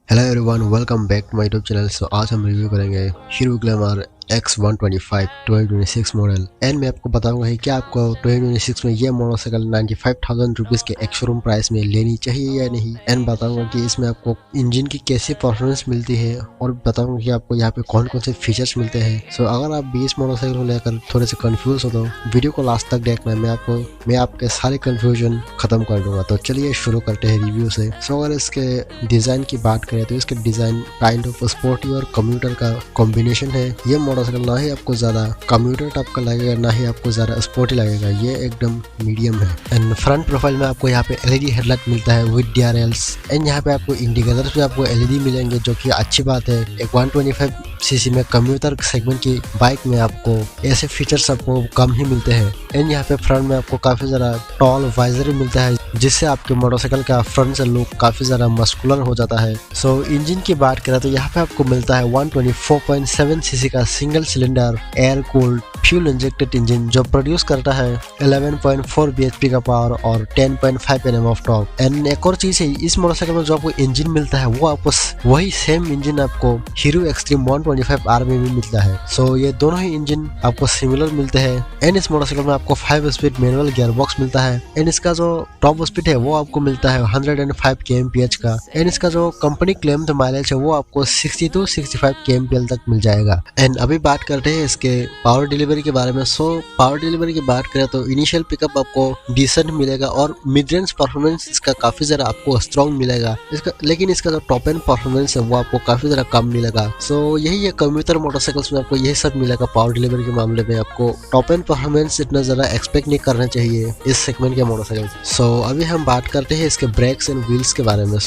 Hello everyone, welcome back to my YouTube channel. आज हम review करेंगे hero glamour X125 2026 model. And मैं आपको बताऊंगा कि क्या आपको 2026 में ये मोटरसाइकिल 95,000 रुपीज़ के एक शोरूम प्राइस में लेनी चाहिए या नहीं। एंड बताऊंगा कि इसमें आपको इंजन की कैसी परफॉर्मेंस मिलती है और बताऊंगा कि आपको यहाँ पे कौन कौन से फीचर्स मिलते हैं। अगर आप भी इस मोटरसाइकिल को लेकर थोड़े से कंफ्यूज हो तो वीडियो को लास्ट तक देखना। मैं आपके सारे कंफ्यूजन खत्म कर दूंगा। तो चलिए शुरू करते हैं रिव्यू से। अगर इसके डिजाइन की बात करें तो इसके डिजाइन काइंड ऑफ स्पोर्टी और कम्यूटर का कॉम्बिनेशन है। ये मोटरसाइकिल ना ही आपको ज्यादा कम्यूटर टाइप का लगेगा, ना ही आपको ज्यादा स्पोर्टी लगेगा। ये एकदम मीडियम है। एंड फ्रंट प्रोफाइल में आपको यहाँ पे एलईडी हेडलाइट मिलता है विद DRLs। एंड यहाँ पे आपको इंडिकेटर्स भी आपको एलईडी मिलेंगे, जो कि अच्छी बात है। एक 125 सीसी में कम्यूटर सेगमेंट की बाइक में आपको ऐसे फीचर्स आपको कम ही मिलते हैं। एंड यहाँ पे फ्रंट में आपको काफी ज्यादा टॉल वाइजर भी मिलता है, जिससे आपके मोटरसाइकिल का फ्रंट से लुक काफी ज्यादा मस्कुलर हो जाता है। इंजन की बात करें तो यहाँ पे आपको मिलता है 124.7 सीसी का single cylinder air cooled fuel injected engine, जो प्रोड्यूस करता है 11.4 bhp का पावर और 10.5 Nm ऑफ टॉर्क। एंड एक और चीज है, इस मोटरसाइकिल में जो आपको इंजन मिलता है वो आपको वही सेम इंजन आपको हीरो एक्सट्रीम 125R में भी मिलता है। ये दोनों ही इंजन आपको सिमिलर मिलते हैं। एंड इस मोटरसाइकिल में आपको 5 स्पीड मैनुअल गियरबॉक्स मिलता है। एंड इसका जो टॉप स्पीड है वो आपको मिलता है 105 kmph का। एंड इसका जो कंपनी क्लेम माइलेज है वो आपको 60 से 65 kmpl तक मिल जाएगा। एंड अभी बात करते हैं इसके पावर डिलीवरी के बारे में। पावर डिलीवरी की बात करें तो इनिशियल पिकअप आपको डिसेंट मिलेगा और मिड रेंज परफॉर्मेंस इसका काफी ज्यादा आपको स्ट्रॉन्ग मिलेगा। लेकिन इसका जो टॉप एंड परफॉर्मेंस है वो आपको काफी ज्यादा कम मिलेगा। यही है, कम्यूटर मोटरसाइकिल्स में आपको यही सब मिलेगा। पावर डिलीवरी के मामले में आपको टॉप एंड परफॉर्मेंस इतना ज्यादा एक्सपेक्ट नहीं करना चाहिए इस सेगमेंट के मोटरसाइकिल। अभी हम बात करते हैं इसके ब्रेक्स एंड व्हील्स के बारे में।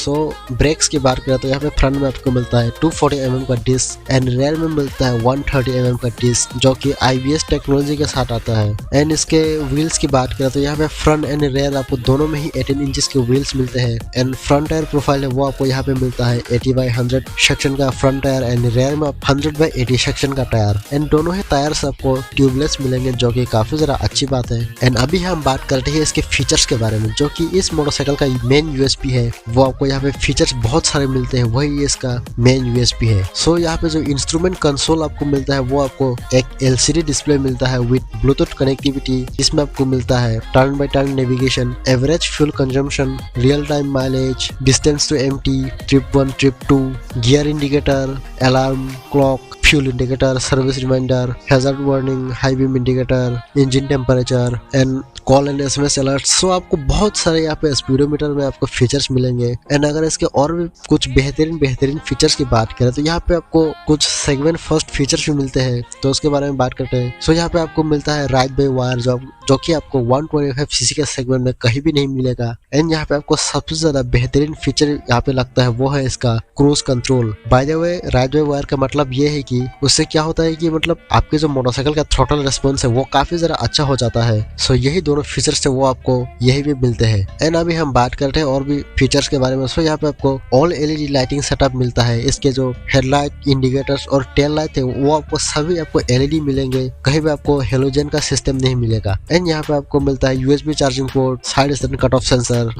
ब्रेक्स की बात करें तो यहाँ पे फ्रंट में आपको मिलता है 240 mm का डिस्क एंड रेयर में मिलता है 130 mm का डिस्क, जो कि IBS टेक्नोलॉजी के साथ आता है। एंड इसके व्हील्स की बात करें तो यहाँ पे फ्रंट एंड रेयर आपको दोनों में ही 18 इंचेस के व्हील्स मिलते हैं। एंड फ्रंट टायर प्रोफाइल है वो आपको यहाँ पे मिलता है 80/100 सेक्शन का फ्रंट टायर एंड रेयर में 100/80 सेक्शन का टायर। एंड दोनों ही टायर्स आपको ट्यूबलेस मिलेंगे, जो कि काफी ज्यादा अच्छी बात है। एंड अभी हम बात करते हैं इसके फीचर्स के बारे में, जो कि इस मोटरसाइकिल का मेन USP है। वो आपको यहाँ पे फीचर्स बहुत सारे मिलते हैं, वही इसका मेन USP है। यहाँ पे जो इंस्ट्रूमेंट कंसोल आपको मिलता है वो आपको एक LCD डिस्प्ले मिलता है विद ब्लूटूथ कनेक्टिविटी। इसमें आपको मिलता है turn by turn navigation, average fuel consumption, real time mileage, distance to empty, trip 1 trip 2, gear indicator, alarm clock, fuel indicator, service reminder, hazard warning, high beam indicator, engine temperature and call and SMS alert. आपको बहुत सारे यहाँ पे speedometer में आपको features मिलेंगे। And अगर इसके और भी कुछ बेहतरीन फीचर्स की बात करें तो यहाँ पे आपको कुछ सेगमेंट फर्स्ट फीचर्स भी मिलते हैं, तो उसके बारे में बात करते हैं। यहाँ पे आपको मिलता है राइड बाय वायर, जो कि आपको 125 सीसी के सेगमेंट में कहीं भी नहीं मिलेगा। एंड यहाँ पे आपको सबसे ज्यादा बेहतरीन फीचर यहाँ पे लगता है वो है इसका cruise control. By the way, ride by wire का मतलब ये है कि उससे क्या होता है कि मतलब आपके जो मोटरसाइकिल का थ्रॉटल रिस्पॉन्स है वो काफी ज्यादा अच्छा हो जाता है। यही दोनों फीचर्स है वो आपको यही भी मिलते हैं। एंड अभी हम बात करते हैं और भी फीचर्स के बारे में। यहाँ पे आपको ऑल LED लाइटिंग सेटअप मिलता है। इसके जो हेडलाइट, इंडिकेटर्स और टेल लाइट है वो आपको सभी आपको LED मिलेंगे, कहीं भी आपको हेलोजन का सिस्टम नहीं मिलेगा। एंड यहाँ पे आपको मिलता है USB charging port, side stand cut off sensor.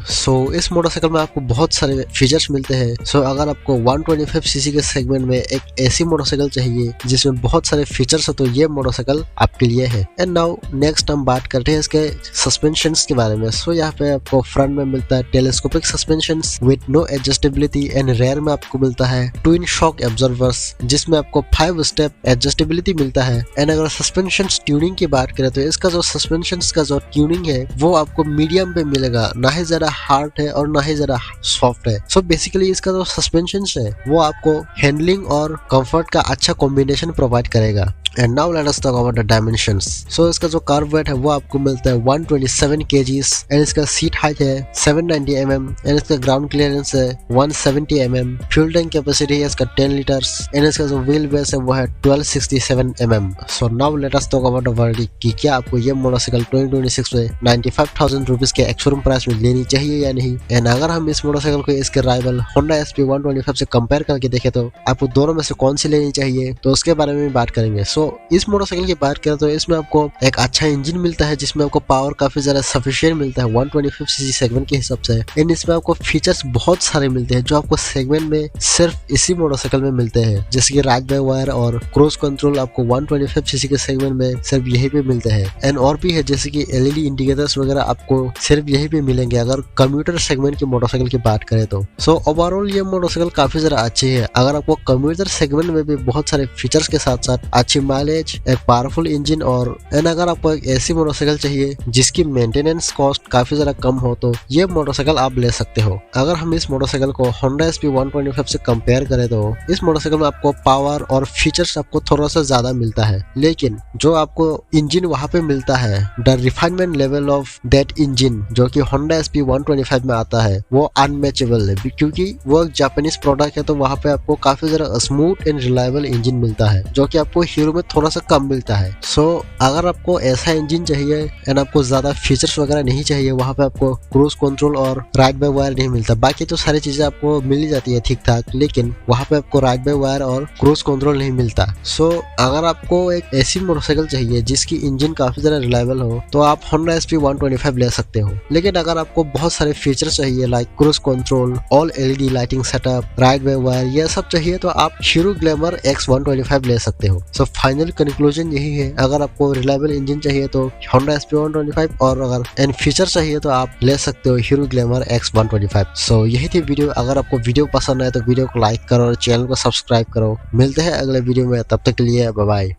इस मोटरसाइकिल में आपको बहुत सारे फीचर्स मिलते हैं। अगर आपको 125 सीसी के सेगमेंट में एक ऐसी मोटरसाइकिल चाहिए जिसमें बहुत सारे फीचर्स है तो ये मोटरसाइकिल आपके लिए है। एंड नाउ नेक्स्ट हम बात करते हैं इसके सस्पेंशंस के बारे में। यहाँ पे आपको फ्रंट में मिलता है telescopic suspensions with no adjustability and rear में आपको मिलता है ट्विन शॉक एब्जॉर्बर्स, जिसमें आपको 5 स्टेप एडजस्टेबिलिटी मिलता है। एंड अगर सस्पेंशन ट्यूनिंग की बात करें तो इसका जो सस्पेंशन का जो ट्यूनिंग है वो आपको मीडियम पे मिलेगा, ना ही ज्यादा हार्ड है और ना ही ज्यादा सॉफ्ट है। बेसिकली इसका जो सस्पेंशन है वो आपको हैंडलिंग और कंफर्ट का अच्छा कॉम्बिनेशन प्रोवाइड करेगा। And now let us talk about the dimensions. इसका जो कार्ब वेट है वो आपको मिलता है 127 kgs। एंड इसका सीट हाइट है 790 mm एंड इसका ग्राउंड क्लियरेंस है 170 mm। फ्यूल टैंक कैपेसिटी है इसका 10 लीटर्स एंड इसका जो व्हील बेस है वो है 1267 mm। Now let us talk about the verdict कि क्या आपको ये मोटरसाइकिल 2026 में 95,000 रुपीज के एक्स-शोरूम प्राइस में लेनी चाहिए या नहीं। एंड अगर हम इस मोटरसाइकिल को इसके राइवल होंडा SP 125 से कंपेयर करके देखें तो आपको दोनों में से कौन सी लेनी चाहिए, तो उसके बारे में बात करेंगे। सो इस मोटरसाइकिल की बात करें तो इसमें आपको एक अच्छा इंजन मिलता है जिसमें आपको पावर काफी ज्यादा सफिशिएंट मिलता है 125 सीसी सेगमेंट के हिसाब से। एंड इसमें आपको फीचर्स बहुत सारे मिलते हैं जो आपको सेगमेंट में सिर्फ इसी मोटरसाइकिल में मिलते हैं, जैसे कि राइड बाय वायर और क्रूज कंट्रोल आपको 125 सीसी के सेगमेंट में सिर्फ यही पे मिलते हैं। एंड और भी है जैसे कि एलईडी इंडिकेटर्स वगैरह आपको सिर्फ यही पे मिलेंगे अगर कम्यूटर सेगमेंट की मोटरसाइकिल की बात करें तो। सो ओवरऑल ये मोटरसाइकिल काफी ज्यादा अच्छी है। अगर आपको कम्यूटर सेगमेंट में भी बहुत सारे फीचर्स के साथ साथ अच्छी माइलेज, एक पावरफुल इंजन और अगर आपको एक ऐसी मोटरसाइकिल चाहिए जिसकी मेंटेनेंस कॉस्ट काफी ज्यादा कम हो तो ये मोटरसाइकिल आप ले सकते हो। अगर हम इस मोटरसाइकिल को Honda SP 125 से कंपेयर करें तो इस मोटरसाइकिल में आपको पावर और फीचर्स आपको थोड़ा सा ज्यादा मिलता है, लेकिन जो आपको इंजन वहां पे मिलता है, the refinement level of that engine जो कि Honda SP 125 में आता है वो अनमैचेबल है, क्योंकि वो एक जापानीज प्रोडक्ट है। तो वहां पे आपको काफी ज्यादा स्मूथ एंड रिलायबल इंजन मिलता है जो कि आपको हीरो में थोड़ा सा कम मिलता है। सो अगर आपको ऐसा इंजन चाहिए एंड आपको ज्यादा फीचर्स वगैरह नहीं चाहिए, वहां पे आपको क्रूज कंट्रोल और राइड बाय वायर नहीं मिलता। बाकी तो सारी चीजें आपको मिल ही जाती है ठीक ठाक, लेकिन वहां पे आपको राइड बाय वायर और क्रूज कंट्रोल नहीं मिलता। सो अगर आपको एक ऐसी मोटरसाइकिल चाहिए जिसकी इंजन काफी ज्यादा रिलायबल हो तो आप Honda SP 125 ले सकते हो। लेकिन अगर आपको बहुत सारे फीचर्स चाहिए like cruise control, all LED lighting setup, ride by wire, ये सब चाहिए तो आप हीरो ग्लैमर X 125 ले सकते हो। सो फाइनल कंक्लूजन यही है, अगर आपको रिलायबल इंजन चाहिए तो Honda SP 125 और अगर एंड फीचर चाहिए तो आप ले सकते हो हीरो ग्लैमर X 125। सो यही थी वीडियो। अगर आपको वीडियो पसंद आए तो वीडियो को लाइक करो और चैनल को सब्सक्राइब करो। मिलते हैं अगले वीडियो में, तब तक के लिए बाय बाय।